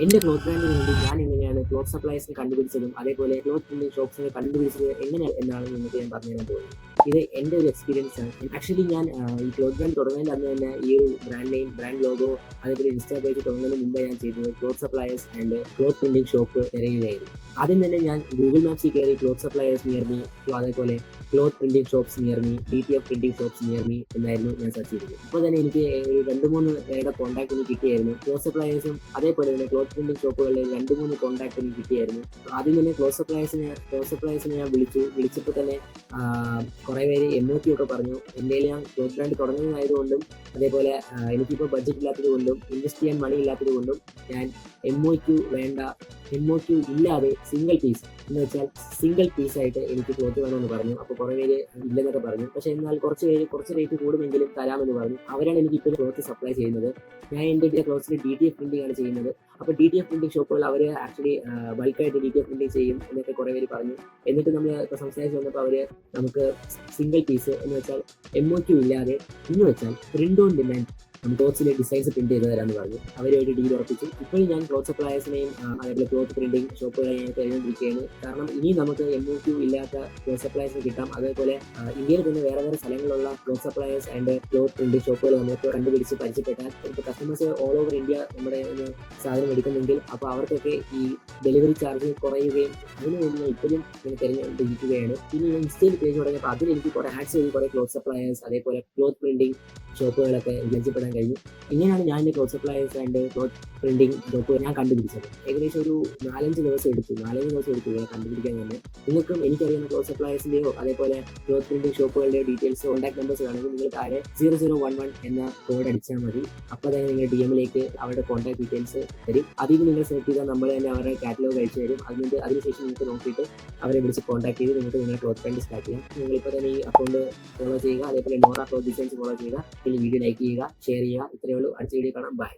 എൻ്റെ ക്ലോത്ത് ബ്രാൻഡിന് വേണ്ടി ഞാൻ എങ്ങനെയാണ് ക്ലോത്ത് സപ്ലയേഴ്സിനെ കണ്ടുപിടിച്ചതും അതേപോലെ ക്ലോത്ത് പ്രിന്റിംഗ് ഷോപ്സിനെ കണ്ടുപിടിച്ചത് എങ്ങനെ എന്നാണ് നിങ്ങൾക്ക് ഞാൻ പറഞ്ഞു തരാൻ പോകുന്നത്. ഇത് എൻ്റെ ഒരു എക്സ്പീരിയൻസ് ആണ്. ആക്ച്വലി ഞാൻ ഈ ക്ലോത്ത് ബ്രാൻഡ് തുടങ്ങുന്നതിൻ്റെ അന്ന് തന്നെ ഈ ഒരു ബ്രാൻഡ് നെയിം, ബ്രാൻഡ് ലോഗോ, അതേപോലെ ഇൻസ്റ്റാ പേജ് തുടങ്ങുന്നതിന് മുമ്പ് ഞാൻ ചെയ്തത് cloth suppliers and cloth printing shop തിരയുകയായിരുന്നു. ആദ്യം തന്നെ ഞാൻ ഗൂഗിൾ മാപ്സിൽ കയറി ക്ലോത്ത് സപ്ലയേഴ്സ് നിയർ മീ, അതേപോലെ cloth printing shops near me, DTF printing shops near me എന്നായിരുന്നു ഞാൻ സെർച്ച് ചെയ്തത്. അപ്പോൾ തന്നെ എനിക്ക് ഒരു 2-3 പേരുടെ കോൺടാക്ട് എനിക്ക് കിട്ടിയായിരുന്നു. ക്ലോത്ത് സപ്ലയേഴ്സും അതേപോലെ തന്നെ ക്ലോത്ത് പ്രിന്റിംഗ് ഷോപ്പുകളിൽ 2-3 കോൺടാക്ട് എനിക്ക് കിട്ടിയായിരുന്നു. ആദ്യം തന്നെ ക്ലോത്ത് സപ്ലയേഴ്സിനെ ഞാൻ വിളിച്ചപ്പോൾ തന്നെ കുറേ പേര് MOQ ഒക്കെ പറഞ്ഞു. എൻ്റെ ഞാൻ ക്ലോത്ത് ബ്രാൻഡ് തുടങ്ങുന്നതായതുകൊണ്ടും അതേപോലെ എനിക്കിപ്പോൾ ബഡ്ജറ്റ് ഇല്ലാത്തത് കൊണ്ടും ഇൻവെസ്റ്റ് ചെയ്യാൻ മണി ഇല്ലാത്തത് കൊണ്ടും ഞാൻ MOQ വേണ്ട, MOQ ഇല്ലാതെ സിംഗിൾ പീസ് എന്ന് വെച്ചാൽ സിംഗിൾ പീസായിട്ട് എനിക്ക് ക്ലോത്ത് വേണമെന്ന് പറഞ്ഞു. അപ്പോൾ കുറേ പേര് ഇല്ലെന്നൊക്കെ പറഞ്ഞു. പക്ഷേ എന്നാൽ കുറച്ച് റേറ്റ് കൂടുമെങ്കിലും തരാമെന്ന് പറഞ്ഞു. അവരാണ് എനിക്ക് ഇപ്പോൾ ക്ലോത്ത് സപ്ലൈ ചെയ്യുന്നത്. ഞാൻ എൻ്റെ ക്ലോത്ത്സിൽ DTF പ്രിന്റിംഗ് ആണ് ചെയ്യുന്നത്. അപ്പോൾ DTF പ്രിന്റിംഗ് ഷോപ്പുകൾ അവർ ആക്ച്വലി ബൾക്കായിട്ട് DTF പ്രിന്റിംഗ് ചെയ്യും എന്നൊക്കെ കുറേ പേര് പറഞ്ഞു. എന്നിട്ട് നമ്മൾ ഇപ്പോൾ സംസാരിച്ച് വന്നപ്പോൾ അവർ നമുക്ക് സിംഗിൾ പീസ് എന്ന് വെച്ചാൽ MOQ ഇല്ലാതെ എന്ന് വെച്ചാൽ പ്രിന്റ് ഓൺ ഡിമാൻഡ് ക്ലോത്ത്സിലെ ഡിസൈൻസ് പ്രിന്റ് ചെയ്ത് തരാമെന്ന് പറഞ്ഞു. അവരൊരു ഡീൽ ഉറപ്പിച്ചു. ഇപ്പോഴും ഞാൻ ക്ലോത്ത് സപ്ലയേഴ്സിനെയും അതേപോലെ ക്ലോത്ത് പ്രിന്റിംഗ് ഷോപ്പുകളെ ഞാൻ തിരഞ്ഞെടുക്കുകയാണ്. കാരണം ഇനി നമുക്ക് MOQ ഇല്ലാത്ത ക്ലോത്ത് സപ്ലയേഴ്സിനെ കിട്ടാം. അതേപോലെ ഇന്ത്യയിൽ തന്നെ വേറെ സലങ്ങളിലുള്ള cloth suppliers and cloth printing ഷോപ്പുകൾ നമുക്ക് കണ്ടുപിടിച്ച് പരിചയപ്പെട്ടാൽ ഇപ്പോൾ കസ്റ്റമേഴ്സ് ഓൾ ഓവർ ഇന്ത്യ നമ്മുടെ സാധനം എടുക്കുന്നെങ്കിൽ അപ്പോൾ അവർക്കൊക്കെ ഈ ഡെലിവറി ചാർജ് കുറയുകയും അതിനുവേണ്ടി ഞാൻ ഇപ്പോഴും ഇങ്ങനെ തിരഞ്ഞെടുത്തിരിക്കുകയാണ്. പിന്നെ ഞാൻ ഇൻസ്റ്റയിൽ പേജ് തുടങ്ങിയപ്പോൾ അതിൽ എനിക്ക് കുറേ ആഡ്സ് ചെയ്ത് കുറേ ക്ലോത്ത് സപ്ലയേഴ്സ് അതേപോലെ ക്ലോത്ത് പ്രിന്റിംഗ് ഷോപ്പുകളൊക്കെ പരിചയപ്പെടാൻ കഴിഞ്ഞു. ഇങ്ങനെയാണ് ഞാൻ എൻ്റെ cloth suppliers and cloth printing shop ഞാൻ കണ്ടുപിടിച്ചത്. ഏകദേശം ഒരു 4-5 ദിവസം എടുത്തു ഇങ്ങനെ കണ്ടുപിടിക്കാൻ തന്നെ. നിങ്ങൾക്കും എനിക്കറിയുന്ന ക്ലോത്ത് സപ്ലയേഴ്സിൻ്റെയോ അതേപോലെ ക്ലോത്ത് പ്രിന്റിംഗ് ഷോപ്പുകളുടെയോ ഡീറ്റെയിൽസ്, കോൺടാക്ട് നമ്പേഴ്സ് വേണമെങ്കിൽ നിങ്ങൾ താഴെ 0011 എന്ന കോഡ് അടിച്ചാൽ മതി. അപ്പോൾ തന്നെ നിങ്ങൾ DM-ലേക്ക് അവരുടെ കോൺടാക്ട് ഡീറ്റെയിൽസ് തരും. അതിൽ നിങ്ങൾ സെലക്ട് ചെയ്താൽ നമ്മൾ തന്നെ അവരുടെ കാറ്റലോഗ് അയച്ചു തരും. അതിനുശേഷം നിങ്ങൾക്ക് നോക്കിയിട്ട് അവരെ വിളിച്ച് കോൺടാക്ട് ചെയ്ത് നിങ്ങൾക്ക് നിങ്ങളുടെ ക്ലോത്ത് ബ്രാൻഡ് സ്റ്റാർട്ട് ചെയ്യാം. നിങ്ങളിപ്പോൾ തന്നെ ഈ അക്കൗണ്ട് ഫോളോ ചെയ്യുക, അതേപോലെ നോറ ക്ലോത്ത് ഡിസൈൻസ് ഫോളോ ചെയ്യുക. പിന്നെ വീഡിയോ ലൈക്ക് ചെയ്യുക, ഷെയർ ചെയ്യുക. ഇത്രയേ ഉള്ളൂ. അടുത്ത വീഡിയോ കാണാം. ബൈ.